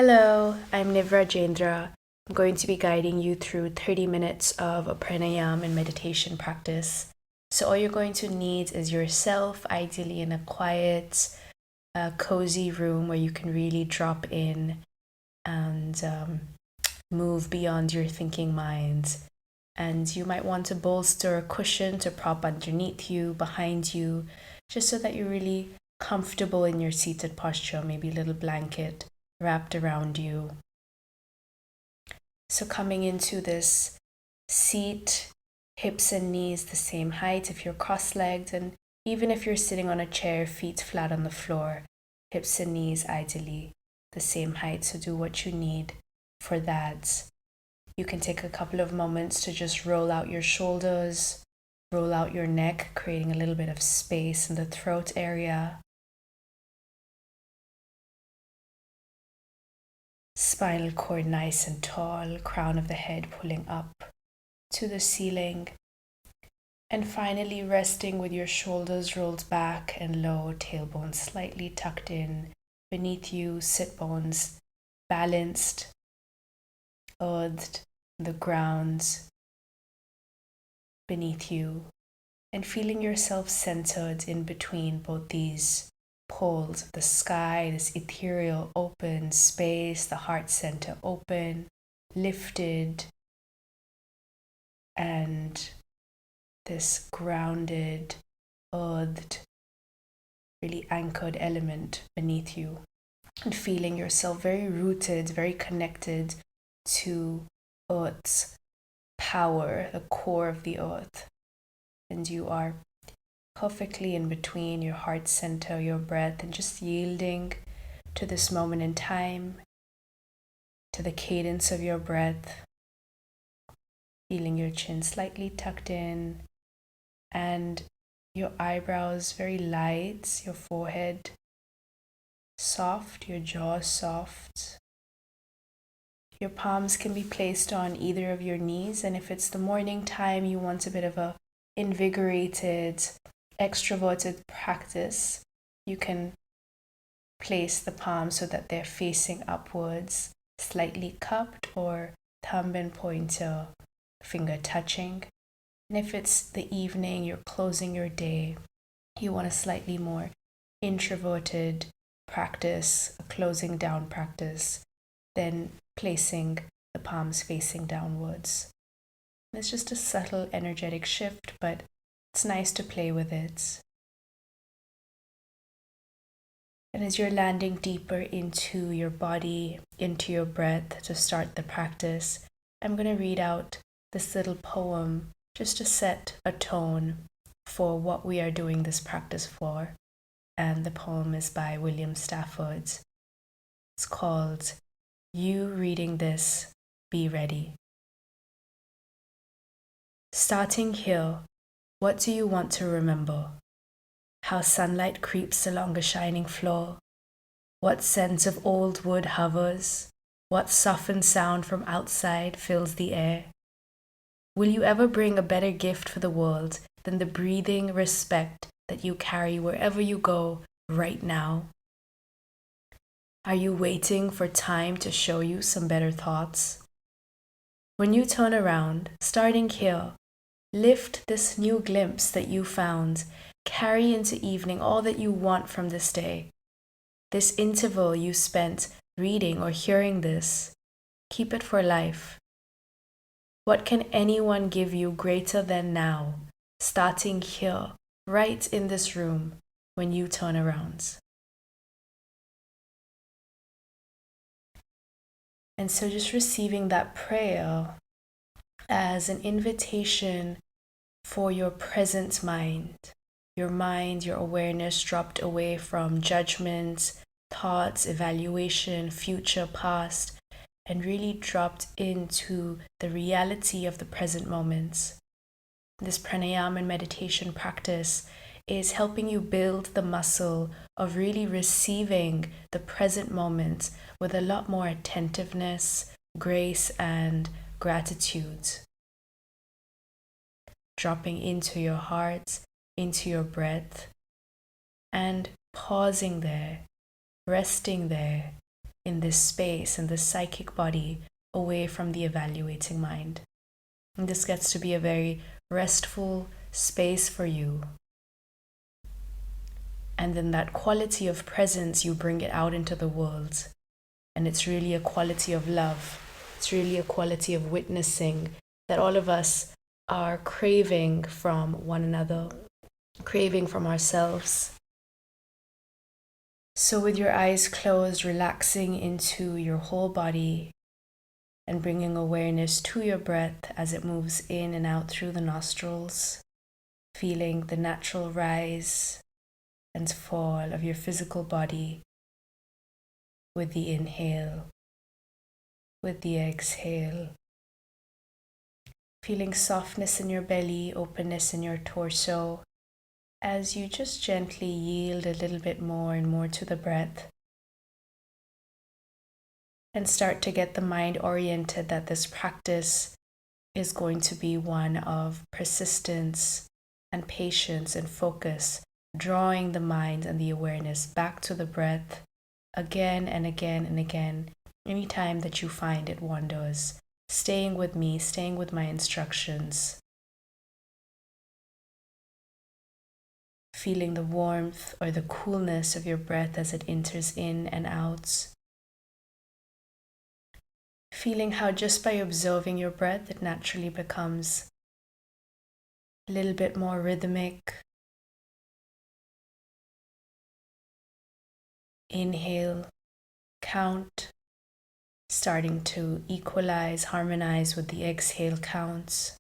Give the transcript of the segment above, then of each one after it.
Hello, I'm Niv Rajendra. I'm going to be guiding you through 30 minutes of a pranayama and meditation practice. So, all you're going to need is yourself, ideally in a quiet, cozy room where you can really drop in and move beyond your thinking mind. And you might want to bolster a cushion to prop underneath you, behind you, just so that you're really comfortable in your seated posture, maybe a little blanket wrapped around you. So coming into this seat, hips and knees the same height if you're cross-legged, and even if you're sitting on a chair, feet flat on the floor, hips and knees ideally the same height. So do what you need for that. You can take a couple of moments to just roll out your shoulders, roll out your neck, creating a little bit of space in the throat area. Spinal cord nice and tall, crown of the head pulling up to the ceiling. And finally resting with your shoulders rolled back and low, tailbone slightly tucked in. Beneath you, sit bones balanced, earthed, the ground beneath you. And feeling yourself centered in between both these poles of the sky, this ethereal open space, the heart center open, lifted, and this grounded, earthed, really anchored element beneath you. And feeling yourself very rooted, very connected to Earth's power, the core of the earth. And you are perfectly in between your heart center, your breath, and just yielding to this moment in time, to the cadence of your breath, feeling your chin slightly tucked in and your eyebrows very light, your forehead soft, your jaw soft. Your palms can be placed on either of your knees, and if it's the morning time, you want a bit of a invigorated, extroverted practice, you can place the palms so that they're facing upwards, slightly cupped, or thumb and pointer finger touching. And if it's the evening, you're closing your day, you want a slightly more introverted practice, a closing down practice, then placing the palms facing downwards. It's just a subtle energetic shift, but it's nice to play with it. And as you're landing deeper into your body, into your breath to start the practice, I'm going to read out this little poem just to set a tone for what we are doing this practice for. And the poem is by William Stafford. It's called You Reading This, Be Ready. Starting here, what do you want to remember? How sunlight creeps along a shining floor? What scent of old wood hovers? What softened sound from outside fills the air? Will you ever bring a better gift for the world than the breathing respect that you carry wherever you go right now? Are you waiting for time to show you some better thoughts? When you turn around, starting here, lift this new glimpse that you found. Carry into evening all that you want from this day. This interval you spent reading or hearing this, keep it for life. What can anyone give you greater than now, starting here, right in this room, when you turn around? And so just receiving that prayer as an invitation for your present mind, your awareness dropped away from judgment, thoughts, evaluation, future, past, and really dropped into the reality of the present moments. This pranayama and meditation practice is helping you build the muscle of really receiving the present moment with a lot more attentiveness, grace, and gratitude. Dropping into your heart, into your breath, and pausing there, resting there, in this space, in this psychic body, away from the evaluating mind. And this gets to be a very restful space for you. And then that quality of presence, you bring it out into the world. And it's really a quality of love. It's really a quality of witnessing that all of us are craving from one another, craving from ourselves. So with your eyes closed, relaxing into your whole body and bringing awareness to your breath as it moves in and out through the nostrils, feeling the natural rise and fall of your physical body with the inhale, with the exhale. Feeling softness in your belly, openness in your torso, as you just gently yield a little bit more and more to the breath. And start to get the mind oriented that this practice is going to be one of persistence and patience and focus, drawing the mind and the awareness back to the breath again and again and again, anytime that you find it wanders. Staying with me, staying with my instructions. Feeling the warmth or the coolness of your breath as it enters in and out. Feeling how just by observing your breath, it naturally becomes a little bit more rhythmic. Inhale, count, starting to equalize, harmonize with the exhale counts.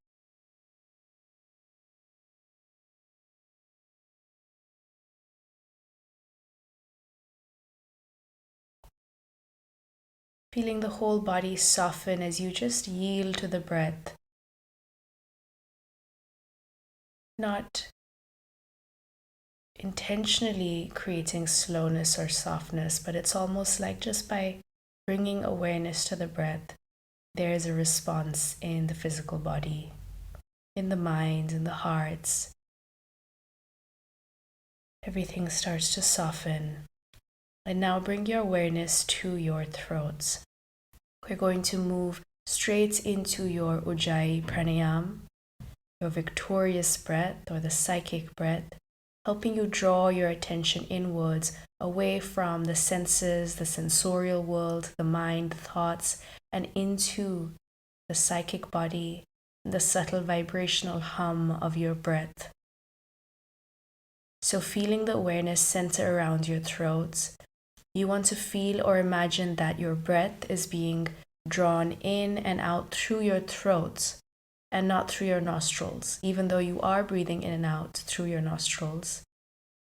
Feeling the whole body soften as you just yield to the breath. Not intentionally creating slowness or softness, but it's almost like just by bringing awareness to the breath, there is a response in the physical body, in the mind, in the hearts. Everything starts to soften. And now bring your awareness to your throats. We're going to move straight into your Ujjayi Pranayama, your victorious breath or the psychic breath, helping you draw your attention inwards, away from the senses, the sensorial world, the mind, the thoughts, and into the psychic body, the subtle vibrational hum of your breath. So feeling the awareness center around your throat, you want to feel or imagine that your breath is being drawn in and out through your throat and not through your nostrils, even though you are breathing in and out through your nostrils.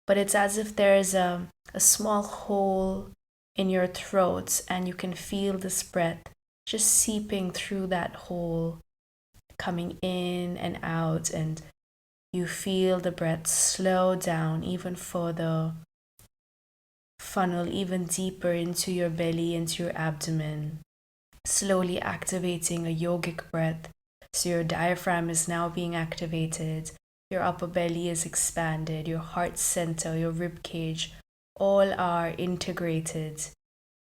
But it's as if there is a small hole in your throat and you can feel this breath just seeping through that hole, coming in and out, and you feel the breath slow down even further, funnel even deeper into your belly, into your abdomen, slowly activating a yogic breath. So your diaphragm is now being activated, your upper belly is expanded, your heart center, your rib cage, all are integrated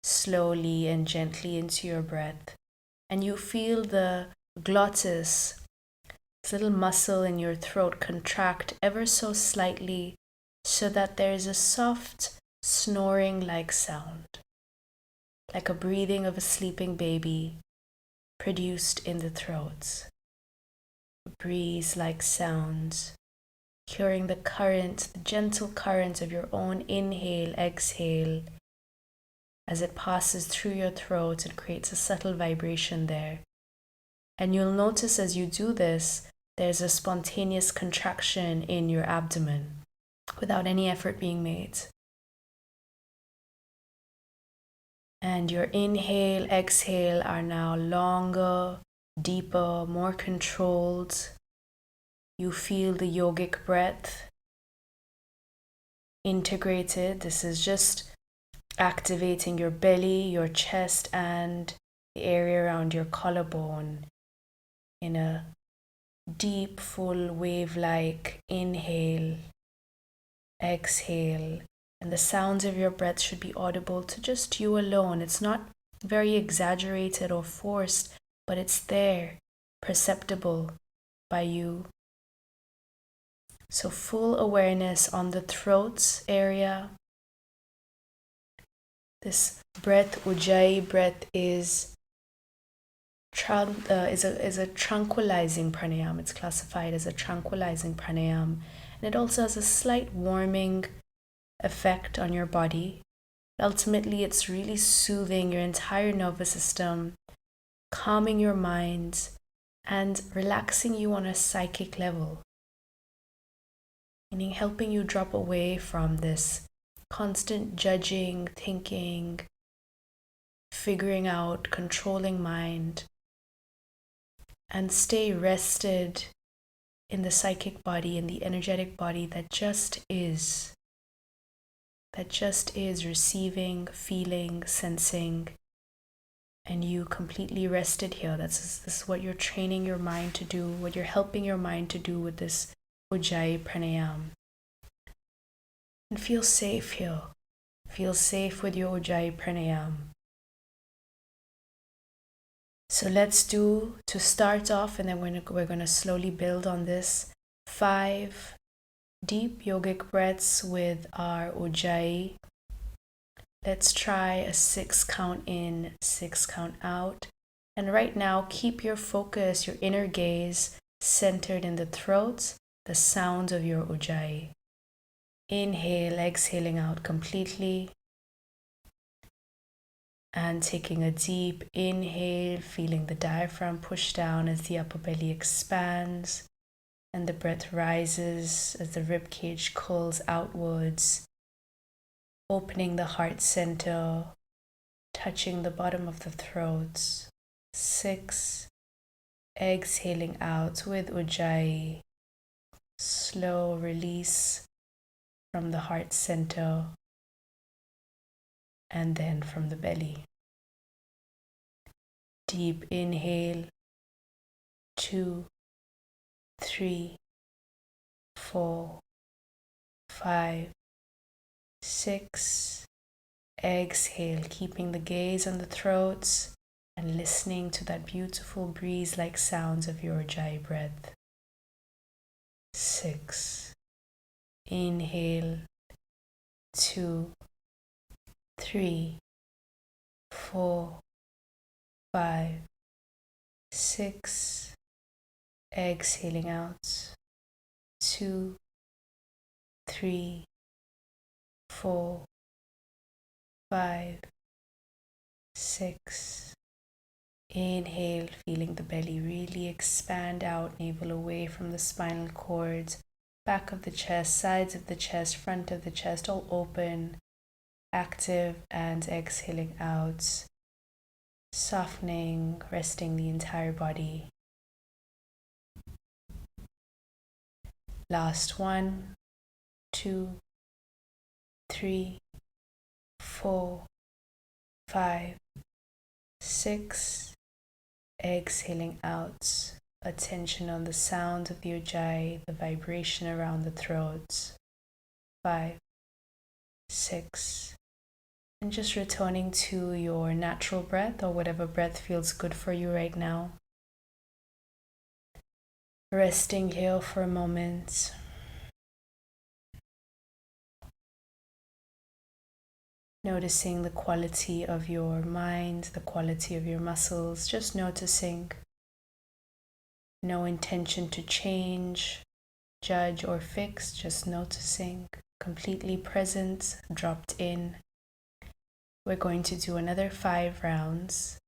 slowly and gently into your breath. And you feel the glottis, this little muscle in your throat, contract ever so slightly so that there is a soft snoring like sound, like a breathing of a sleeping baby produced in the throat. A breeze like sound, hearing the current, the gentle current of your own inhale, exhale, as it passes through your throat and creates a subtle vibration there. And you'll notice as you do this, there's a spontaneous contraction in your abdomen without any effort being made. And your inhale, exhale are now longer, deeper, more controlled. You feel the yogic breath integrated. This is just activating your belly, your chest, and the area around your collarbone in a deep, full wave-like inhale, exhale, And the sounds of your breath should be audible to just you alone. It's not very exaggerated or forced, but it's there, perceptible by you. So full awareness on the throat area. This breath, Ujjayi breath, is a tranquilizing pranayama. It's classified as a tranquilizing pranayama, and it also has a slight warming effect on your body. Ultimately, it's really soothing your entire nervous system, calming your mind, and relaxing you on a psychic level, meaning helping you drop away from this constant judging, thinking, figuring out, controlling mind, and stay rested in the psychic body, in the energetic body that just is receiving, feeling, sensing, and you completely rested here. This is what you're training your mind to do, what you're helping your mind to do with this Ujjayi pranayama. And feel safe here. Feel safe with your Ujjayi pranayama. So let's do, to start off, and then we're going to slowly build on this, 5 deep yogic breaths with our Ujjayi. Let's try a 6 count in, 6 count out. And right now, keep your focus, your inner gaze centered in the throat, the sound of your Ujjayi. Inhale, exhaling out completely. And taking a deep inhale, feeling the diaphragm push down as the upper belly expands and the breath rises as the rib cage curls outwards, opening the heart center, touching the bottom of the throat. 6, exhaling out with Ujjayi. Slow release from the heart center and then from the belly. Deep inhale, 2, 3, 4, 5, 6. Exhale, keeping the gaze on the throat and listening to that beautiful breeze-like sounds of your Ujjayi breath. 6. Inhale, 2, 3, 4, 5, 6. Exhaling out, 2, 3, 4, 5, 6. Inhale, feeling the belly really expand out, navel away from the spinal cord, back of the chest, sides of the chest, front of the chest, all open, active, and exhaling out, softening, resting the entire body. Last 1, 2, 3, 4, 5, 6. Exhaling out. Attention on the sound of the Ujjayi, the vibration around the throat. 5, 6. And just returning to your natural breath or whatever breath feels good for you right now. Resting here for a moment. Noticing the quality of your mind, the quality of your muscles, just noticing. No intention to change, judge, or fix, just noticing. Completely present, dropped in. We're going to do another 5 rounds.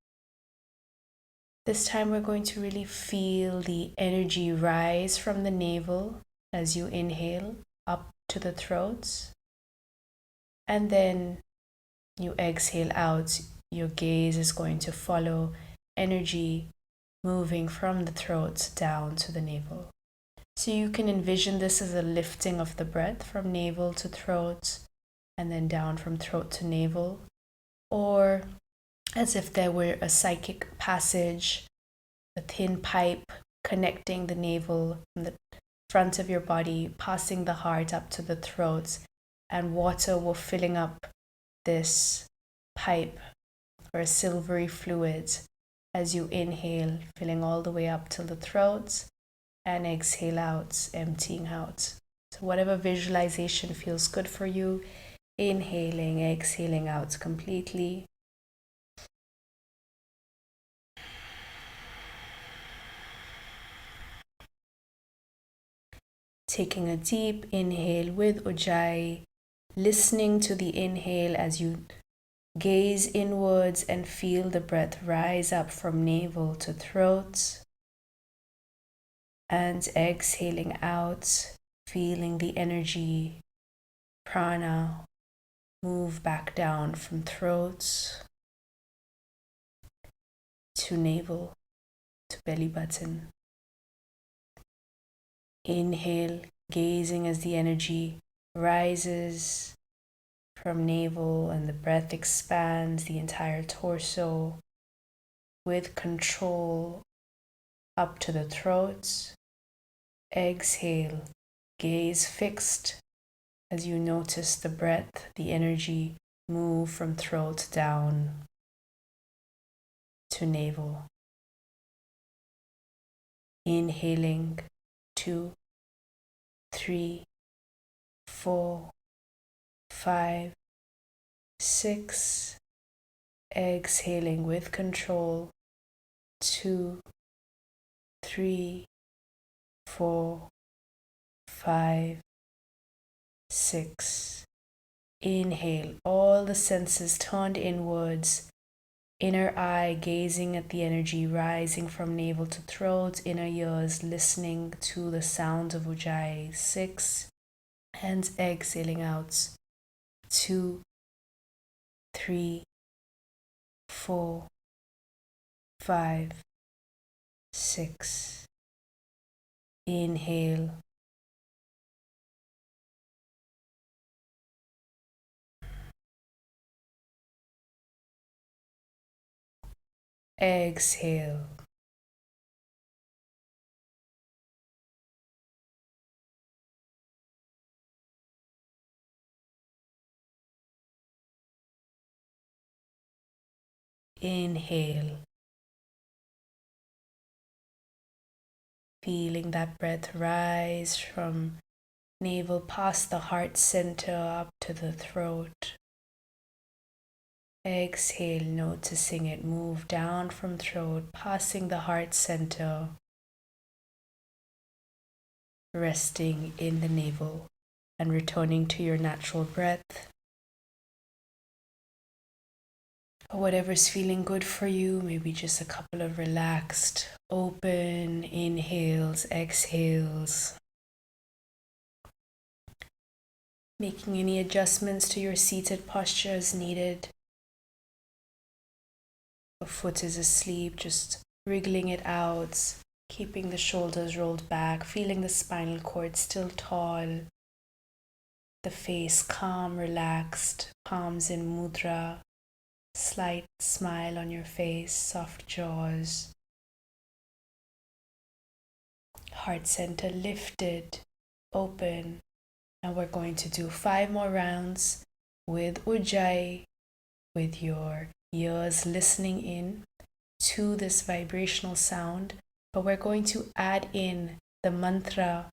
This time we're going to really feel the energy rise from the navel as you inhale up to the throat. And then you exhale out, your gaze is going to follow energy moving from the throat down to the navel. So you can envision this as a lifting of the breath from navel to throat and then down from throat to navel, or as if there were a psychic passage, a thin pipe connecting the navel from the front of your body, passing the heart up to the throat, and water will filling up this pipe or a silvery fluid as you inhale, filling all the way up till the throat, and exhale out, emptying out. So whatever visualization feels good for you, inhaling, exhaling out completely. Taking a deep inhale with Ujjayi, listening to the inhale as you gaze inwards and feel the breath rise up from navel to throat, and exhaling out, feeling the energy, prana, move back down from throat to navel to belly button. Inhale, gazing as the energy rises from navel and the breath expands the entire torso with control up to the throat. Exhale, gaze fixed as you notice the breath, the energy move from throat down to navel. Inhaling 2, 3, 4, 5, 6. Exhaling with control 2, 3, 4, 5, 6. Inhale, all the senses turned inwards. Inner eye gazing at the energy rising from navel to throat, inner ears listening to the sound of Ujjayi. 6. And exhaling out 2, 3, 4, 5, 6. Inhale. Exhale. Inhale. Feeling that breath rise from navel past the heart center up to the throat. Exhale, noticing it move down from throat, passing the heart center, resting in the navel and returning to your natural breath. Whatever's feeling good for you, maybe just a couple of relaxed, open inhales, exhales. Making any adjustments to your seated posture as needed. The foot is asleep, just wriggling it out, keeping the shoulders rolled back, feeling the spinal cord still tall. The face calm, relaxed, palms in mudra. Slight smile on your face, soft jaws. Heart center lifted, open. And we're going to do 5 more rounds with Ujjayi, with your ears listening in to this vibrational sound. But we're going to add in the mantra,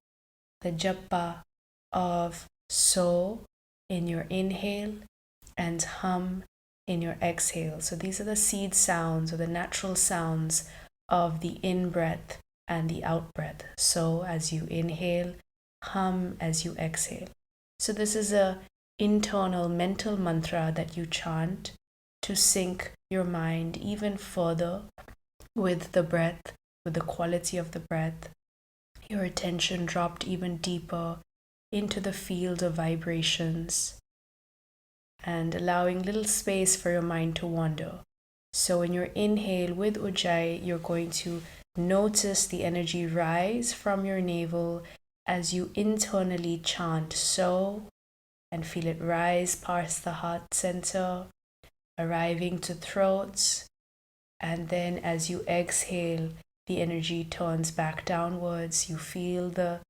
the japa of so in your inhale and hum in your exhale. So these are the seed sounds or the natural sounds of the in-breath and the out-breath. So as you inhale, hum as you exhale. So this is a internal mental mantra that you chant to sync your mind even further with the breath, with the quality of the breath. Your attention dropped even deeper into the field of vibrations and allowing little space for your mind to wander. So in your inhale with Ujjayi, you're going to notice the energy rise from your navel as you internally chant so, and feel it rise past the heart center, arriving to throat, and then as you exhale, the energy turns back downwards. You feel the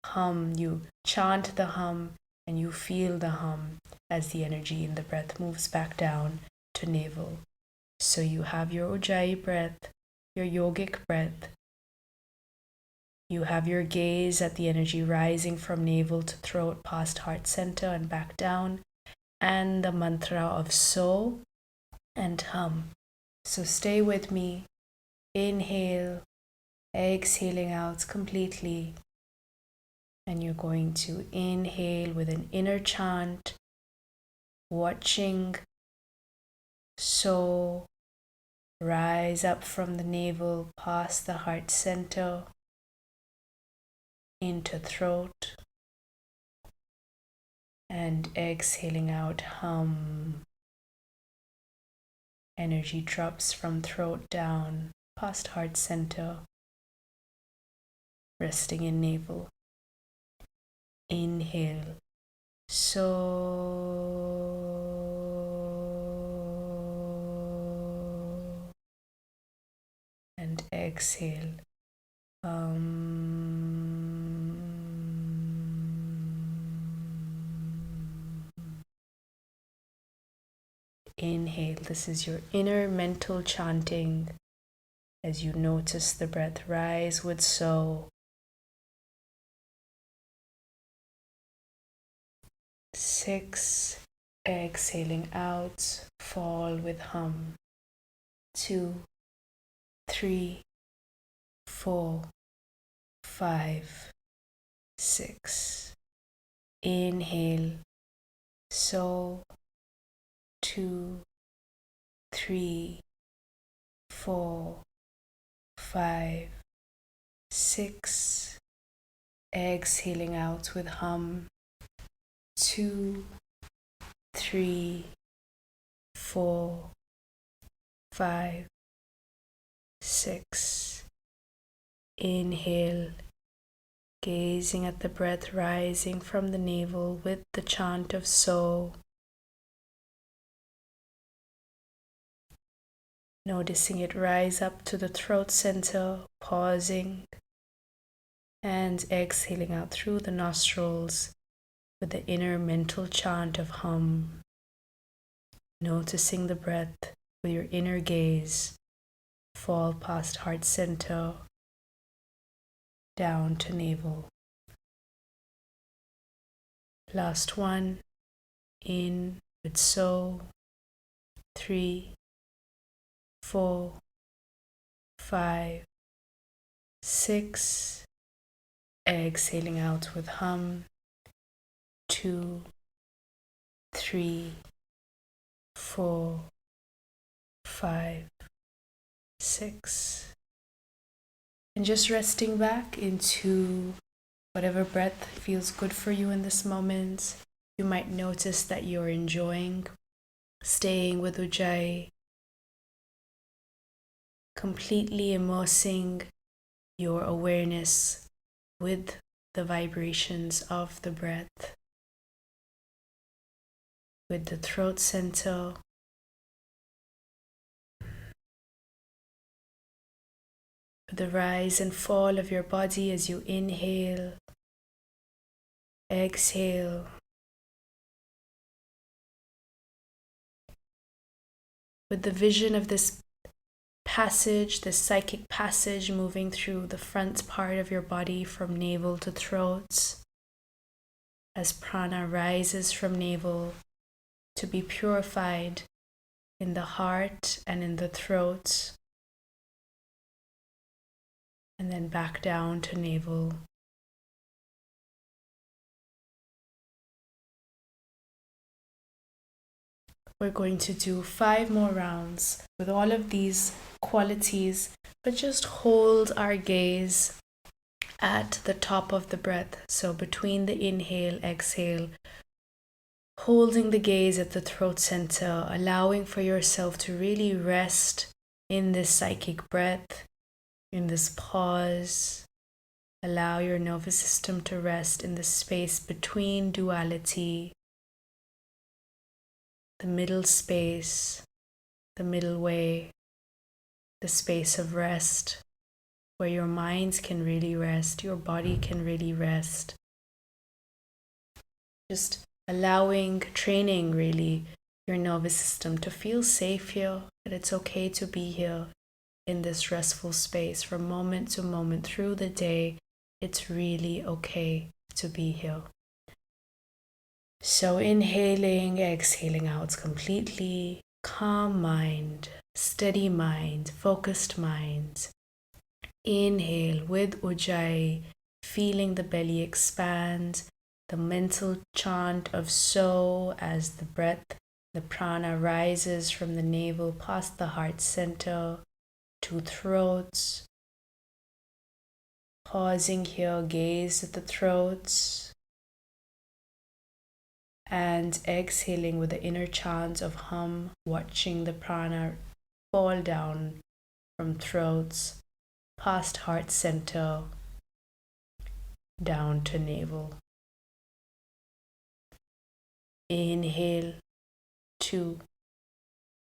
hum, you chant the hum, and you feel the hum as the energy in the breath moves back down to navel. So you have your Ujjayi breath, your yogic breath. You have your gaze at the energy rising from navel to throat, past heart center and back down, and the mantra of so and hum. So stay with me. Inhale, exhaling out completely. And you're going to inhale with an inner chant, watching so rise up from the navel, past the heart center, into throat, and exhaling out hum. Energy drops from throat down, past heart center, resting in navel. Inhale, so, and exhale, Inhale, this is your inner mental chanting as you notice the breath rise with so. 6, exhaling out, fall with hum. 2, 3, 4, 5, 6. Inhale, so, 2, 3, 4, 5, 6. Exhaling out with hum. 2, 3, 4, 5, 6. Inhale, gazing at the breath rising from the navel with the chant of so. Noticing it rise up to the throat center, pausing, and exhaling out through the nostrils with the inner mental chant of hum. Noticing the breath with your inner gaze fall past heart center, down to navel. Last one, in with so. 3, 4, 5, 6. Exhaling out with hum. 2, 3, 4, 5, 6. And just resting back into whatever breath feels good for you in this moment. You might notice that you're enjoying staying with Ujjayi, completely immersing your awareness with the vibrations of the breath, with the throat center, with the rise and fall of your body as you inhale, exhale, with the vision of this passage, this psychic passage moving through the front part of your body from navel to throat, as prana rises from navel to be purified in the heart and in the throat, and then back down to navel. We're going to do 5 more rounds with all of these qualities, but just hold our gaze at the top of the breath. So between the inhale, exhale, holding the gaze at the throat center, allowing for yourself to really rest in this psychic breath, in this pause. Allow your nervous system to rest in the space between duality, the middle space, the middle way, the space of rest, where your minds can really rest, your body can really rest. Just allowing, training really your nervous system to feel safe here, that it's okay to be here in this restful space from moment to moment through the day. It's really okay to be here. So inhaling, exhaling out completely. Calm mind, steady mind, focused mind. Inhale with Ujjayi, feeling the belly expand, the mental chant of so as the breath, the prana rises from the navel past the heart center to throats. Pausing here, gaze at the throats and exhaling with the inner chant of hum, watching the prana fall down from throats past heart center down to navel. Inhale, 2,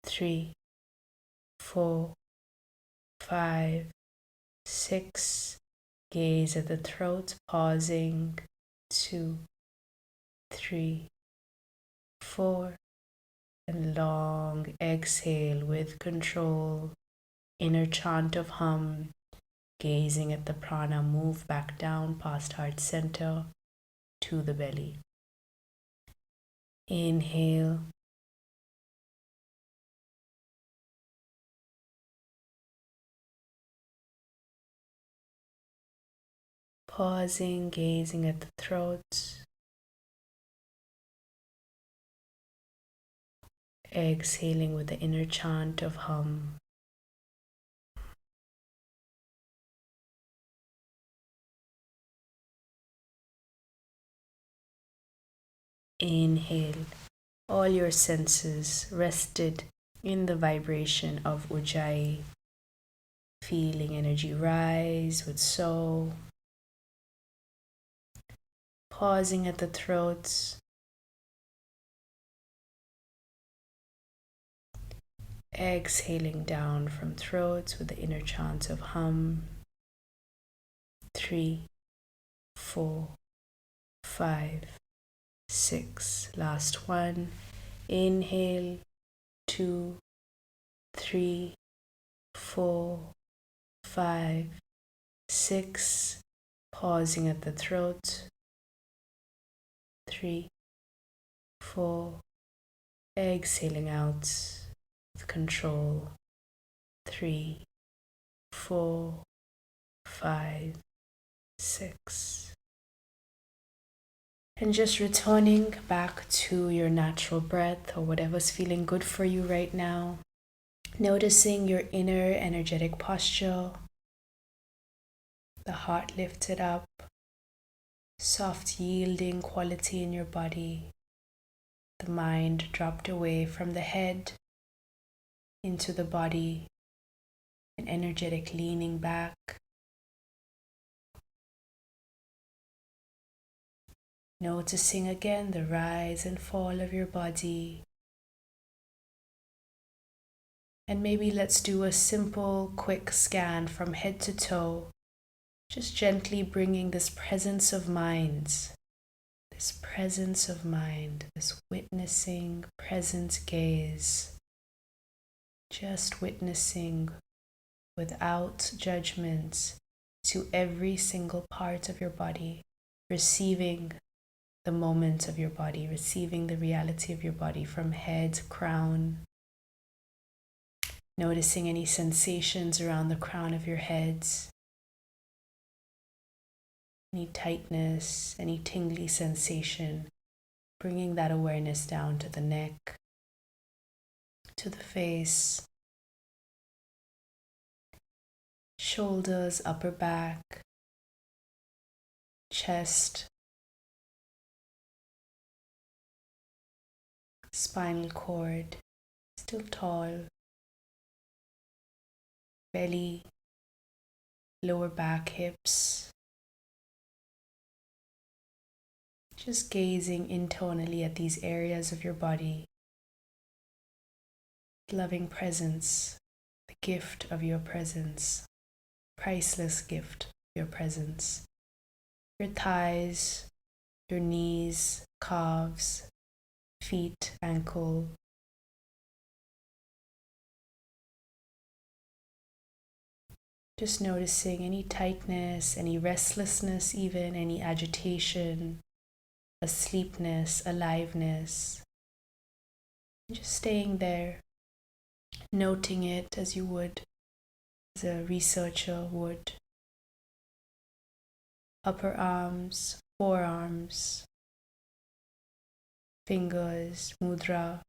3, 4, 5, 6. Gaze at the throat, pausing. 2, 3, 4. And long exhale with control. Inner chant of hum. Gazing at the prana move back down past heart center to the belly. Inhale. Pausing, gazing at the throat. Exhaling with the inner chant of hum. Inhale. All your senses rested in the vibration of Ujjayi. Feeling energy rise with so. Pausing at the throat. Exhaling down from throats with the inner chant of hum. 3, 4, 5, 6. Last one. Inhale. 2, 3, 4, 5, 6. Pausing at the throat. 3, 4. Exhaling out with control. 3, 4, 5, 6. And just returning back to your natural breath or whatever's feeling good for you right now. Noticing your inner energetic posture. The heart lifted up. Soft yielding quality in your body. The mind dropped away from the head into the body. An energetic leaning back. Noticing again the rise and fall of your body. And maybe let's do a simple, quick scan from head to toe. Just gently bringing this presence of mind, this witnessing, present gaze. Just witnessing without judgment to every single part of your body, receiving the moment of your body, receiving the reality of your body from head, crown. Noticing any sensations around the crown of your head, any tightness, any tingly sensation, bringing that awareness down to the neck, to the face, shoulders, upper back, chest, spinal cord, still tall, belly, lower back, hips. Just gazing internally at these areas of your body. Loving presence, the gift of your presence, priceless gift of your presence. Your thighs, your knees, calves, feet, ankle. Just noticing any tightness, any restlessness even, any agitation, asleepness, aliveness. Just staying there, noting it as you would, as a researcher would. Upper arms, forearms, fingers, mudra.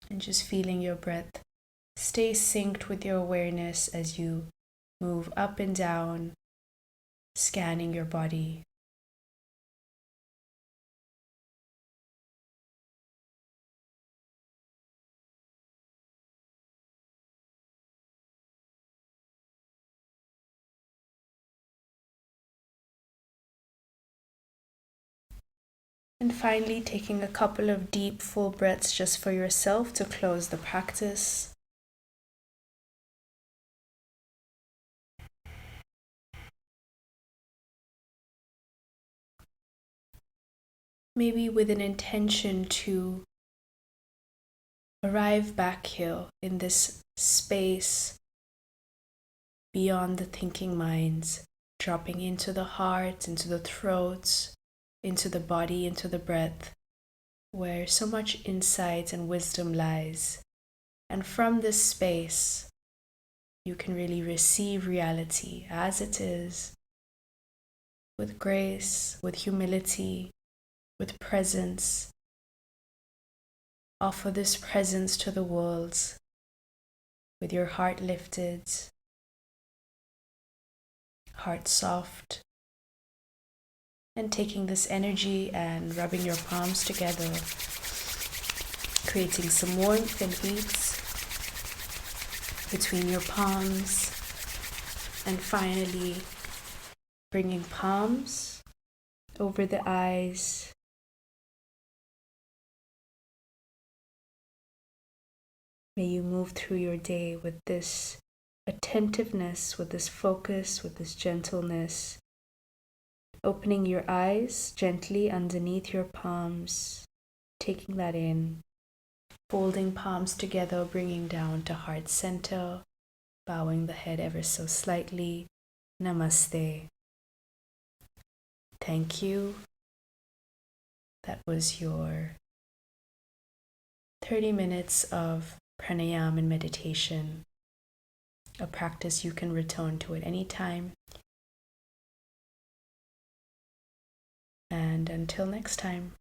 And just feeling your breath. Stay synced with your awareness as you move up and down, scanning your body. And finally, taking a couple of deep, full breaths just for yourself to close the practice. Maybe with an intention to arrive back here in this space beyond the thinking minds, dropping into the heart, into the throat, into the body, into the breath, where so much insight and wisdom lies. And from this space, you can really receive reality as it is, with grace, with humility, with presence. Offer this presence to the world with your heart lifted, heart soft, and taking this energy and rubbing your palms together, creating some warmth and heat between your palms, and finally bringing palms over the eyes. May you move through your day with this attentiveness, with this focus, with this gentleness. Opening your eyes gently underneath your palms, taking that in. Folding palms together, bringing down to heart center, bowing the head ever so slightly. Namaste. Thank you. That was your 30 minutes of pranayama and meditation, a practice you can return to at any time. And until next time.